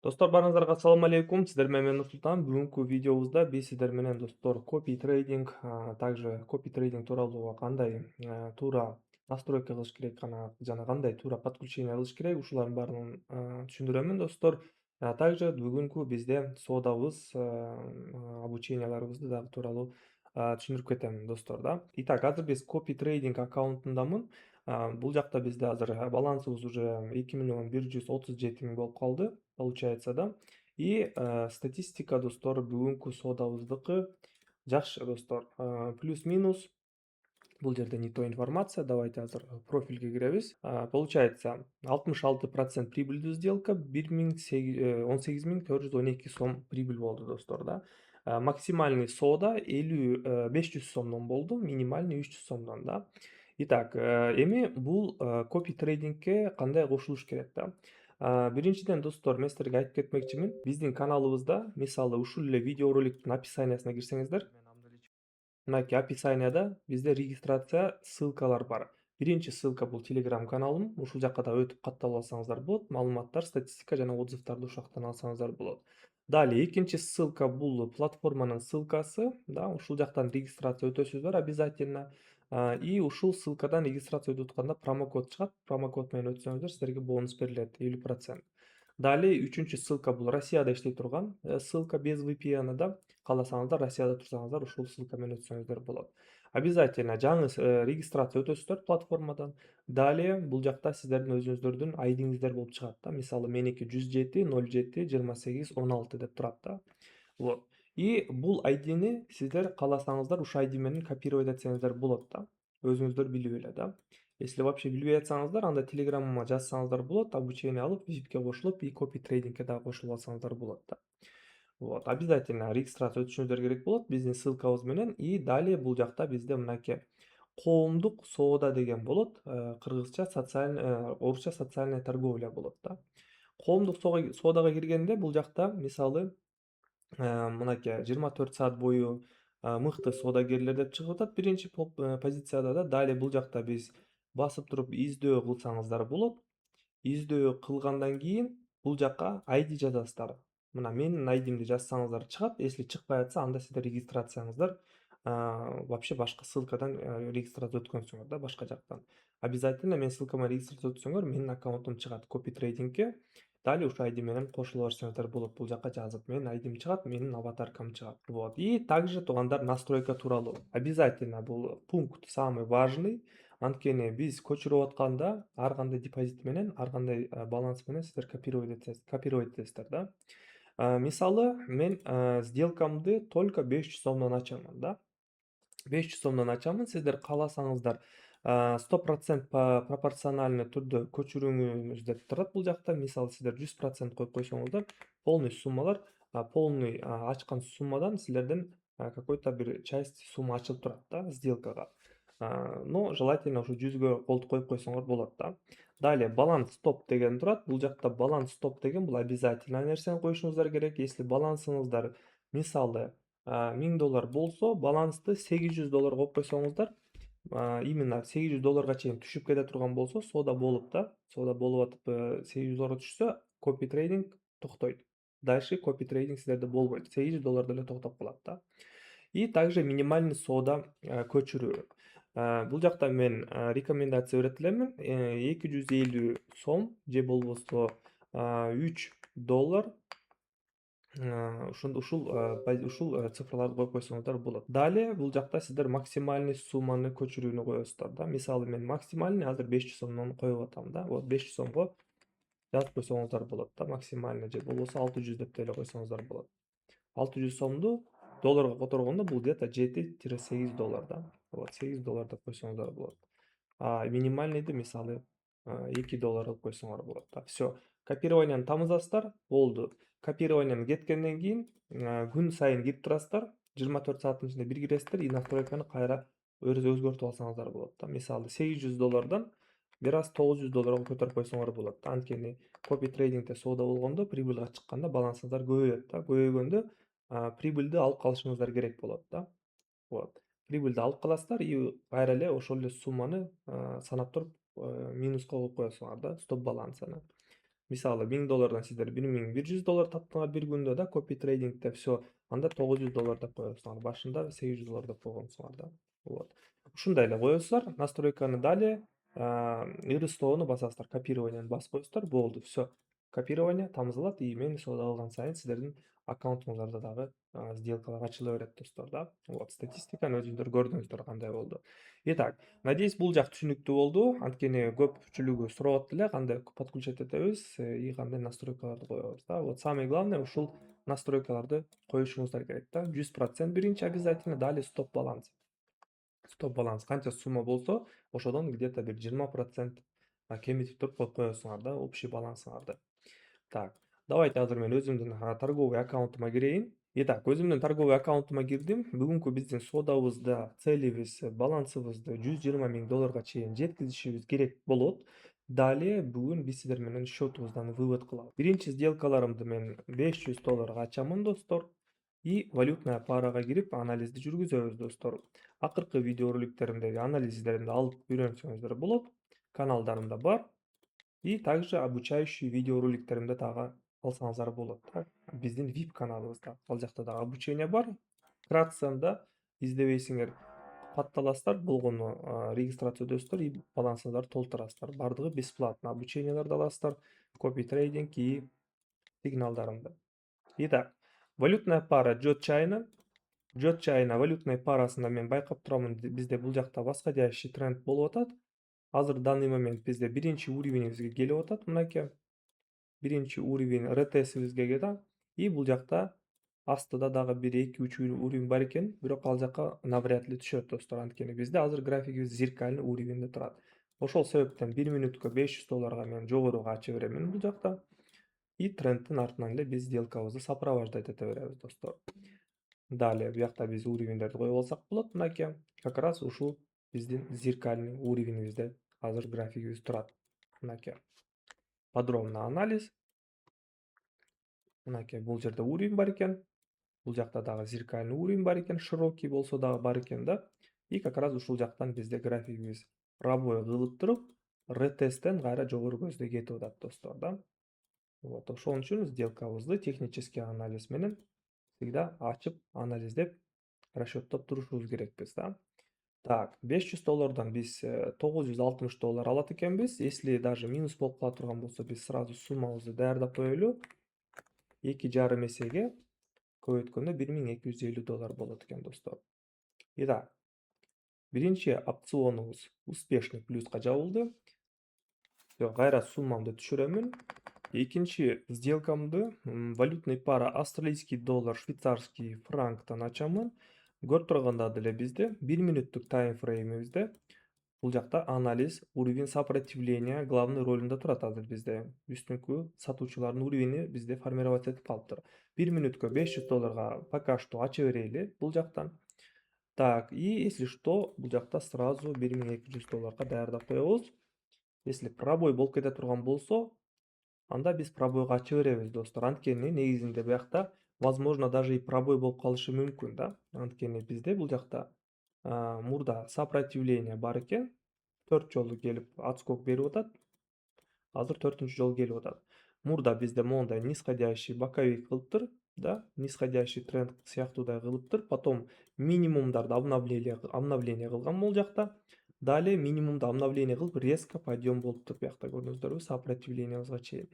Достор, барыңыздарга ассаламу алейкум. Сиздер менен мен Нурсултан. Бүгүнкү видеобузда биз сиздер менен достор копи трейдинг, также копи трейдинг тууралуу кандай туура настройка кылыш керек, жана кандай туура подключение кылыш керек, ушулардын баарын түшүндүрөмүн достор. Также бүгүнкү бизде соодабыз, обученияларыбызды дагы тууралуу түшүндүрүп кетем достор да. Итак, азыр биз копи трейдинг аккаунтундамын. Бул жакта бизде азыр балансыбыз уже 2 137 000 болуп калды, получается, да. И статистика достор бүгүнкү соодабыздыкы жакшы достор. Плюс-минус бул жерде не то информация. Давайте азыр профилге киребиз. Получается 66% прибыльдүү сделка, 18412 сом прибыль болду достор да. Максимальный соода 500 сомдон болду, минимальный 300 сомдон да. Итак, эми бул копи трейдингке кандай кошулуш керек да. Биринчиден достор, мен силерге айтып кетмекчимин, биздин каналыбызда мисалы ушул эле видеороликтин описаниясына кирсеңиздер, мынакей описанияда бизде регистрация ссылкалар бар. Биринчи ссылка бул Telegram каналым. Ушул жакка да өтүп катталып алсаңыздар болот. Маалыматтар, статистика жана отзывдарды ушул жактан алсаңыздар болот. Далее экинчи ссылка бул платформанын ссылкасы, да, ушул жактан регистрация өтөсүздөр обязательно. И ушул ссылкадан регистрация өтүп атканда промокод чыгат. Промокод менен өтсөңүздөр силерге бонус берилет 50%. Далее үчүнчү ссылка бул Россияда иштей турган ссылка без VPN да. Кааласаңыздар, Россияда турсаңыздар ушул ссылка менен өтсөңүздөр болот. Обязательно жаңы регистрация өтөсүздөр платформадан. Далее бул жакта сиздердин өзүңүздөрдүн айдиңиздер болуп чыгат да. Мисалы меники 107 07 28 16 деп турат да. Вот. И бул айдини сиздер кааласаңыздар ушул айди менен копировать этсеңиздер болот да. Өзүңүздөр билип эле да. Если вообще билбей атсаңыздар, анда телеграммама жазсаңыздар болот, обучение алып, випке кошулуп, и копи трейдингке дагы кошулуп алсаңыздар болот да. Вот, обязательно регистрация өтүшүңүздөр керек болот биздин ссылкабыз менен. И далее бул жакта бизде мынакей коомдук соода деген болот. Кыргызча орусча социальная торговля болот да. Коомдук соодага киргенде бул жакта мисалы мынакей 24 саат бою мыкты соодагерлер деп чыгып атат биринчи позицияда да. Далее бул жакта биз басып туруп издөө кылсаңыздар болот. Издөө кылгандан кийин бул жакка ID жазасыздар. Мына менин айдимди жазсаңыздар чыгат. Если чыкпай атса, анда сиздер регистрацияңыздар вообще башка ссылкадан регистрация өткөнсүңөр да, башка жактан. Обязательно менин ссылкама регистрация өтсөңөр, менин аккаунтум чыгат копи трейдингке. Далее ушул айди менен кошула берсеңиздер болот. Бул жакка жазып, менин айдим чыгат, менин аватаркам чыгат. Вот. И также туугандар, настройка тууралуу. Обязательно бул пункт самый важный. Анткени биз көчүрүп атканда ар кандай депозит менен, ар кандай баланс менен сиздер копировать этесиздер да. Мисалы мен сделкамды только 500 сомдон ачамын да. 500 сомдон ачамын. Сиздер кааласаңыздар 100% пропорциональный түрдө көчүрүңүз деп турат бул жакта. Мисалы сиздер 100% коюп койсоңуздар, полный суммалар, полный ачкан суммадан силерден какой-то бир часть сумма ачылып турат да сделкага. Но желательно ушу 100гө коюп койсоңор болот да. Далее баланс стоп деген турат. Бул жакта баланс стоп деген бул обязательно нерсени коюшуңуздар керек. Если балансыңыздар мисалы $1000 болсо, балансты $800 коюп койсоңуздар, именно $800 чейин түшүп кете турган болсо, соода болуп да, соода болуп атып $800 түшсө, копи трейдинг токтойт. Дальше копи трейдинг силерде болбойт. $800 деле токтоп калат да. И также минимальный соода көчүрүү. Бул жакта мен рекомендация берет элемин. 250 сом же болбосо $3 ушул цифрларды коюп койсоңуздар болот. Далее бул жакта сиздер максимальный сумманы көчүрүүнү коесуздар да. Мисалы мен максимальный азыр 500 сомдон коюп атам да. Вот 500 сомго жазып койсоңуздар болот да, максимальный, же болбосо 600 деп деле койсоңуздар болот. 600 сомду долларга которгондо бул где-то 7-8 да. Вот $8 деп койсоңуздар болот. Минимальныйды мисалы $2 кылып койсоңор болот да. Всё. Копированияны тамызасыздар, болду. Копированияны кеткенден кийин күн сайын кирип турасыздар. 24 сааттын ичинде бир киресиздер и настройканы кайра өзгөртүп алсаңыздар болот да. Мисалы $800 бир аз $900 көтөрүп койсоңор болот да. Анткени копи трейдингде соода болгондо, прибылга чыкканда балансыңыздар көбөйөт да. Көбөйгөндө прибыльди алып калышыңыздар керек болот да. Вот. Прибыльди алып каласыздар и кайра эле ошол эле сумманы санап туруп минуска коюп коесуңар да, стоп балансыны. Мисалы $1000 сиздер $1100 таптыңар бир күндө да копи трейдингде все. Анда $900 деп коесуңар. Башында $800 деп койгонсуңар да. Вот. Ушундай эле коесуңар. Настройканы далее ыры стоону басасыздар. Копированияны басып коесуздар. Болду. Все. Копирование тамызылат и мен соода кылган сайын сиздердин аккаунтуңуздарда дагы сделкалар ачыла берет достор да. Вот. Статистиканы өзүңүздөр көрдүңүздөр кандай болду. Итак, надеюсь, бул жак түшүнүктүү болду. Анткени көпчүлүгү сурап эле кандай подключать этебиз и кандай настройкаларды коебуз да. Вот самое главное ушул настройкаларды коюшуңуздар керек да. 100% биринчи обязательно, далее стоп баланс. Стоп баланс канча сумма болсо, ошодон где-то бир 20% кемитип туруп коюп коесуңар да, общий балансыңарды. Так, давайте азыр мен өзүмдүн торговый аккаунтума кирейин. Итак, өзүмдүн торговый аккаунтума кирдим. Бүгүнкү биздин соодабызда целибиз балансыбызды $120 000 чейин жеткизишибиз керек болот. Далее бүгүн биз сиздер менен счетубуздан вывод кылабыз. Биринчи сделкаларымды мен $500 ачамын достор. И валютная парага кирип анализди жүргүзөбүз достор. Акыркы видеороликтеримдеги анализдеримди алып үйрөнсөңүздөр болот. Каналдарымда бар. И также обучающий видеороликтеримди дагы алсаңыздар болот да. Биздин VIP каналыбызда. Ал жакта дагы обучение бар. Вкратце издебейсиңер катталасыздар, болгону регистрация өтөсүздөр и балансыңыздарды толтурасыздар. Бардыгы бесплатно. Обучениелерди аласыздар, копи трейдинг и сигналдарымды. Итак, валютная пара Джот Чайна. Джот Чайна валютный парасында мен байкап турамын, бизде бул жакта восходящий тренд болуп атат. Азыр данный момент бизде биринчи уровенибизге келип атат, мынакей. Биринчи уровень РТСибизге келет. И бул жакта астыда дагы 1-2-3 уровень бар экен, бирок ал жакка навряд ли түшөт достор, анткени бизде азыр графигибиз зеркальный уровеньде турат. Ошол себептен 1 минутка $500 мен жогоруга ача беремин бул жакта. И трендтин артынан эле биз сделкабызды сопровождать эте беребиз достор. Далее буякта биз уровеньдерди коюп алсак болот, мынакей. Как раз ушул биздин зеркальный уровенибизде азыр графигибиз турат. Мынакей. Подробный анализ. Мынакей бул жерде уровень бар экен. Бул жакта дагы зеркальный уровень бар экен, широкий болсо дагы бар экен да. И как раз ушул жактан бизде графигибиз пробой кылып туруп, ретесттен кайра жогору көздөй кетип атат достор да. Вот, ошон үчүн сделкабызды технический анализ менен всегда ачып, анализдеп, расчеттоп турушубуз керекпиз да. Так, $500 биз $960 алат экенбиз. Если даже минус болуп кала турган болсо, биз сразу суммабызды даярдап коелу. 2,5 эсеге көбөйткөндө $1250 болот экен достор. Итак, биринчи опционубуз успешный плюска жабылды. Кайра суммамды түшүрөмүн. Экинчи сделкамды валютный пара австралийский доллар, швейцарский франктан ачамын. Көрүп турганда деле бизде 1 минуттук таймфреймибизде бул жакта анализ, уровень сопротивления главный ролунда турат азыр бизде. Үстүнкү сатуучулардын уровени бизде формироваться этип калыптыр. 1 минутка $500 пока что ача берели бул жактан. Так, и если что, бул жакта сразу $1200 даярдап коебуз. Если пробой болуп кете турган болсо, анда биз пробойго ача беребиз достор. Анткени негизинде буякта возможно даже и пробой болуп калышы мүмкүн да. Анткени бизде бул жакта мурда сопротивление бар экен. 4 жолу келип отскок берип атат. Азыр 4-үнчү жолу келип атат. Мурда бизде моундай нисходящий боковик кылыптыр, да, нисходящий тренд сыяктуудай кылыптыр. Потом минимумдарды обновление кылган бул жакта. Далее минимумду обновление кылып резко подъем болуптур. Буякта көрдүңүздөрбү, сопротивлениябызга чейин.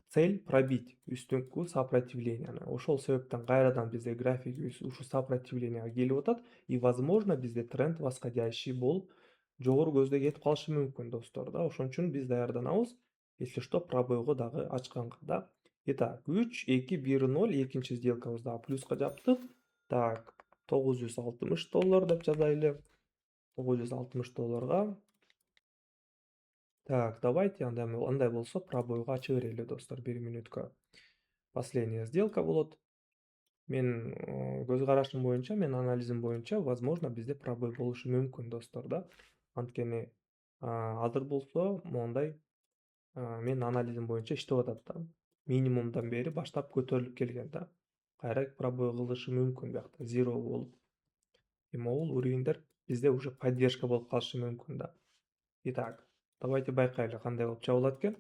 Цель пробить үстүнкү сопротивленияны. Ошол себептен кайрадан бизде графигибиз ушу сопротивленияга келип атат и возможно бизде тренд восходящий болуп жогору көздөй кетип калышы мүмкүн достор да. Ошон үчүн биз даярданабыз. Если что, пробойго дагы ачканга да. Итак, 3, 2, 1, 0 экинчи сделкабызды дагы плюска жаптык. Так, $960 деп жазайлы. $960. Так, давайте андай болсо пробойго ача берели достор, 1 минутка. Последняя сделка болот. Мен көз карашым боюнча, мен анализим боюнча, возможно, бизде пробой болушу мүмкүн достор да. Анткени азыр болсо моундай мен анализим боюнча иштеп атат да. Минимумдан бери баштап көтөрүлүп келген да. Кайра пробой кылышы мүмкүн буякта, zero болуп. Могул уровеньдер бизде уже поддержка болуп калышы мүмкүн да. Итак, давайте байкайлы кандай болуп жабылат экен.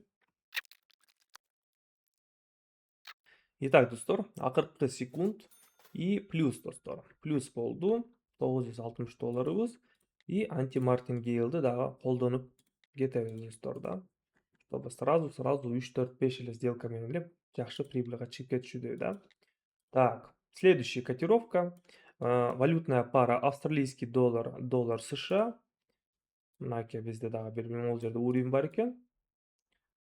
Итак, достор, акыркы секунд и плюс, достор. Плюс болду. $960 и анти-мартингейлди дагы колдонуп кетебиз, достор, да. Чтобы сразу 3-4-5 эле сделка менен эле жакшы прибыльга чыгып кетишүүдө, да. Так, следующая котировка. Валютная пара австралийский доллар, доллар США. Мынакей бизде дагы бир могул жерде уровень бар экен.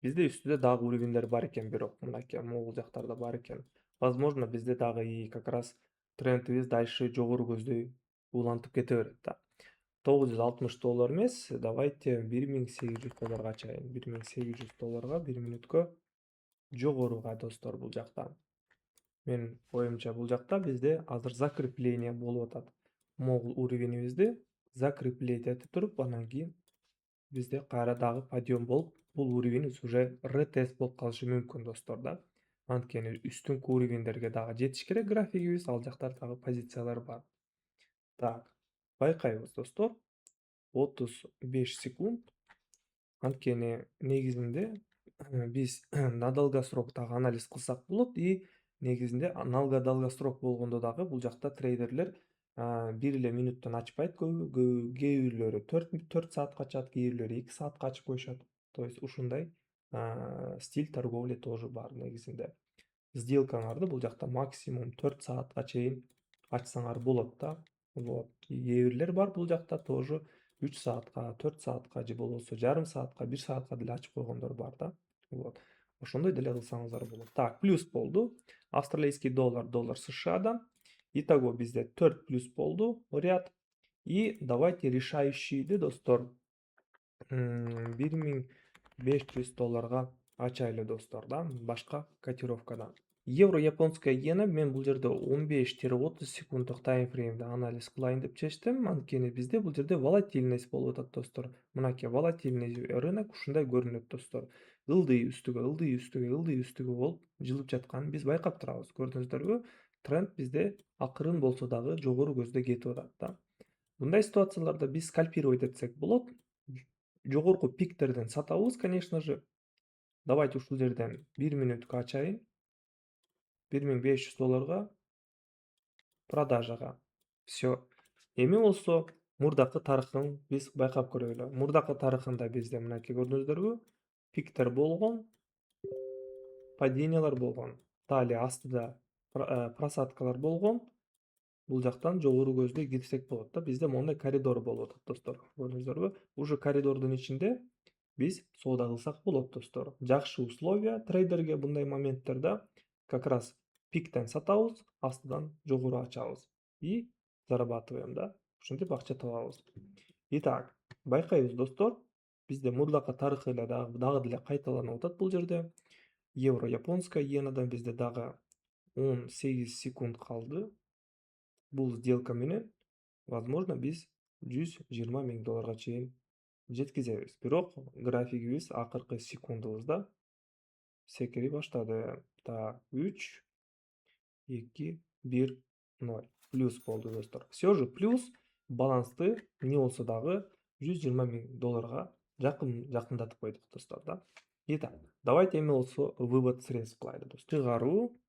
Бизде үстүдө дагы уровеньдер бар экен, бирок мынакей могул жактарда бар экен. Возможно, бизде дагы и как раз трендибиз дальше жогору көздөй улантып кете берет да. $960 эмес, давайте $1800 ачайын. $1800 1 мүнөткө жогоруга, достор, бул жакта. Менин оюмча бул жакта бизде азыр закрепление болуп атат. Могул уровенибизди закреплять этип туруп, анан кийин бизде кайра дагы подъем болуп, бул уровенибиз уже ретест болуп калышы мүмкүн, достор, да. Анткени үстүнкү уровеньдерге дагы жетиш керек графигибиз, ал жактардагы позициялар бар. Так, байкайбыз, достор. 35 секунд. Анткени негизинде биз на долгосрок дагы анализ кылсак болот и негизинде на долгосрок болгондо дагы бул жакта трейдерлер бир эле мүнөттөн ачпайт көбү, кээ бирлери 4 саатка ачат, кээ бирлери 2 саатка ачып коюшат. То есть ушундай стиль торговли тоже бар негизинде. Сделкаңарды бул жакта максимум 4 саатка чейин ачсаңар болот да. Вот. Кээ бирлер бар бул жакта тоже 3 саатка, 4 саатка же болбосо жарым саатка, 1 саатка деле ачып койгондор бар да. Вот. Ошондой деле кылсаңыздар болот. Так, плюс болду. Австралийский доллар, доллар SHA'дан. Итого бизде 4 плюс болду ряд. И давайте решающийди, достор, $1500 ачайлы, достор, да, башка котировкадан. Евро японская иена, мен бул жерде 15-30 секунддук таймфреймде анализ кылайын деп чечтим. Анткени бизде бул жерде волатильность болуп атат, достор. Мынакей волатильный рынок ушундай көрүнөт, достор. Ылдый үстүгө болуп жылып жатканын биз байкап турабыз. Көрдүңүздөрбү? Тренд бизде акырын болсо дагы жогору көздөй кетип атат да. Мындай ситуацияларда биз скальпировать этсек болот. Жогорку пиктерден сатабыз, конечно же. Давайте ушул жерден 1 мүнөткө ачайын. $1500 продажага. Все. Эми болсо мурдакы тарыхын биз байкап көрөлү. Мурдакы тарыхында бизде мынакей көрдүңүздөрбү? Пиктер болгон, падениялар болгон. Далее астыда просадкалар болгон. Бул жактан жогору көздөй кирсек болот да. Бизде моундай коридор болуп атат, достор. Көрдүңүздөрбү? Уже коридордун ичинде биз соода кылсак болот, достор. Жакшы условия трейдерге мындай моменттерде как раз пиктен сатабыз, астыдан жогору ачабыз и зарабатываем, да. Ушинтип акча табабыз. Итак, байкайбыз, достор. Бизде мурдакы тарых эле дагы деле кайталанып атат бул жерде. Евро японская иенадан бизде дагы 18 секунд калды. Бул сделка менен возможно биз $120 000 чейин жеткизебиз. Бирок графигибиз акыркы секундубузда секири баштады. Так, 3, 2, 1, 0. Плюс болду, достор. Все же плюс балансты не болсо дагы $120 000 жакындатып койдук, достор, да. Итак, давайте эми болсо вывод средств кылайлы, достор. Чыгаруу.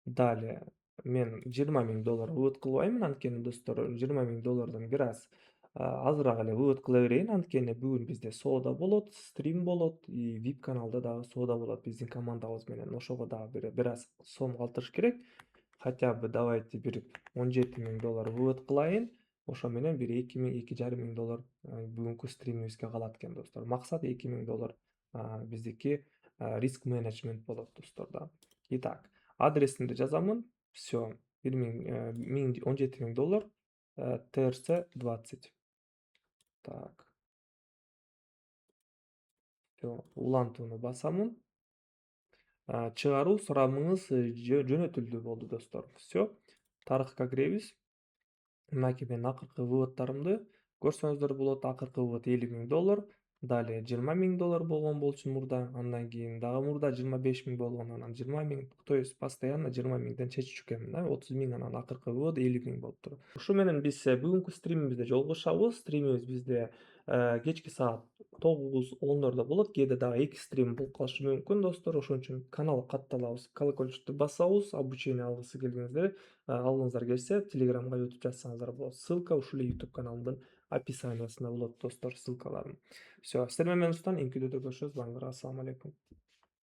Далее мен $20 000 вывод кылбаймын, анткени, достор, $20 000 бир аз азыраак эле вывод кыла берейин, анткени бүгүн бизде соода болот, стрим болот и VIP каналда дагы соода болот биздин командабыз менен. Ошого дагы бир аз сом калтырыш керек. Хотя бы давайте бир $17 000 вывод кылайын. Ошо менен бир $2,5 000 бүгүнкү стримибизге калат экен, достор. Максат $2 000 биздики риск менеджмент болот, достор, да. Итак, адресимди жазамын. Все. $17 000 TRC20. Так. Все. Улантууну басамын. Чыгаруу сурамыңыз жөнөтүлдү болду, достор. Все. Тарыхка киребиз. Мынакей менин акыркы выводтарымды көрсөңүздөр болот. Акыркы вывод $50 000. Далее $20 000 болгон болчу мурда. Андан кийин дагы мурда 25 000 болгон, анан 20 000. То есть постоянно 20 000ден чечип жүргөмүн, да. 30 000, анан акыркы вывод 50 000 болуптур. Ушу менен биз бүгүнкү стримибизде жолугушабыз. Стримибиз бизде кечки саат 9-10 болот. Кээде дагы экстрим болуп калышы мүмкүн достор. Ошон үчүн каналга катталабыз, колокольчикту басабыз. Обучение алгысы келгениңиздер, алгыңыздар келсе, Телеграмга өтүп жазсаңыздар болот. Ссылка ушул эле YouTube каналымдын описаниясында болот достор, ссылкаларым. Всё, сиздер менен Устан эки видеодо көрүшөбүз. Бааңдарга ассаламу алейкум.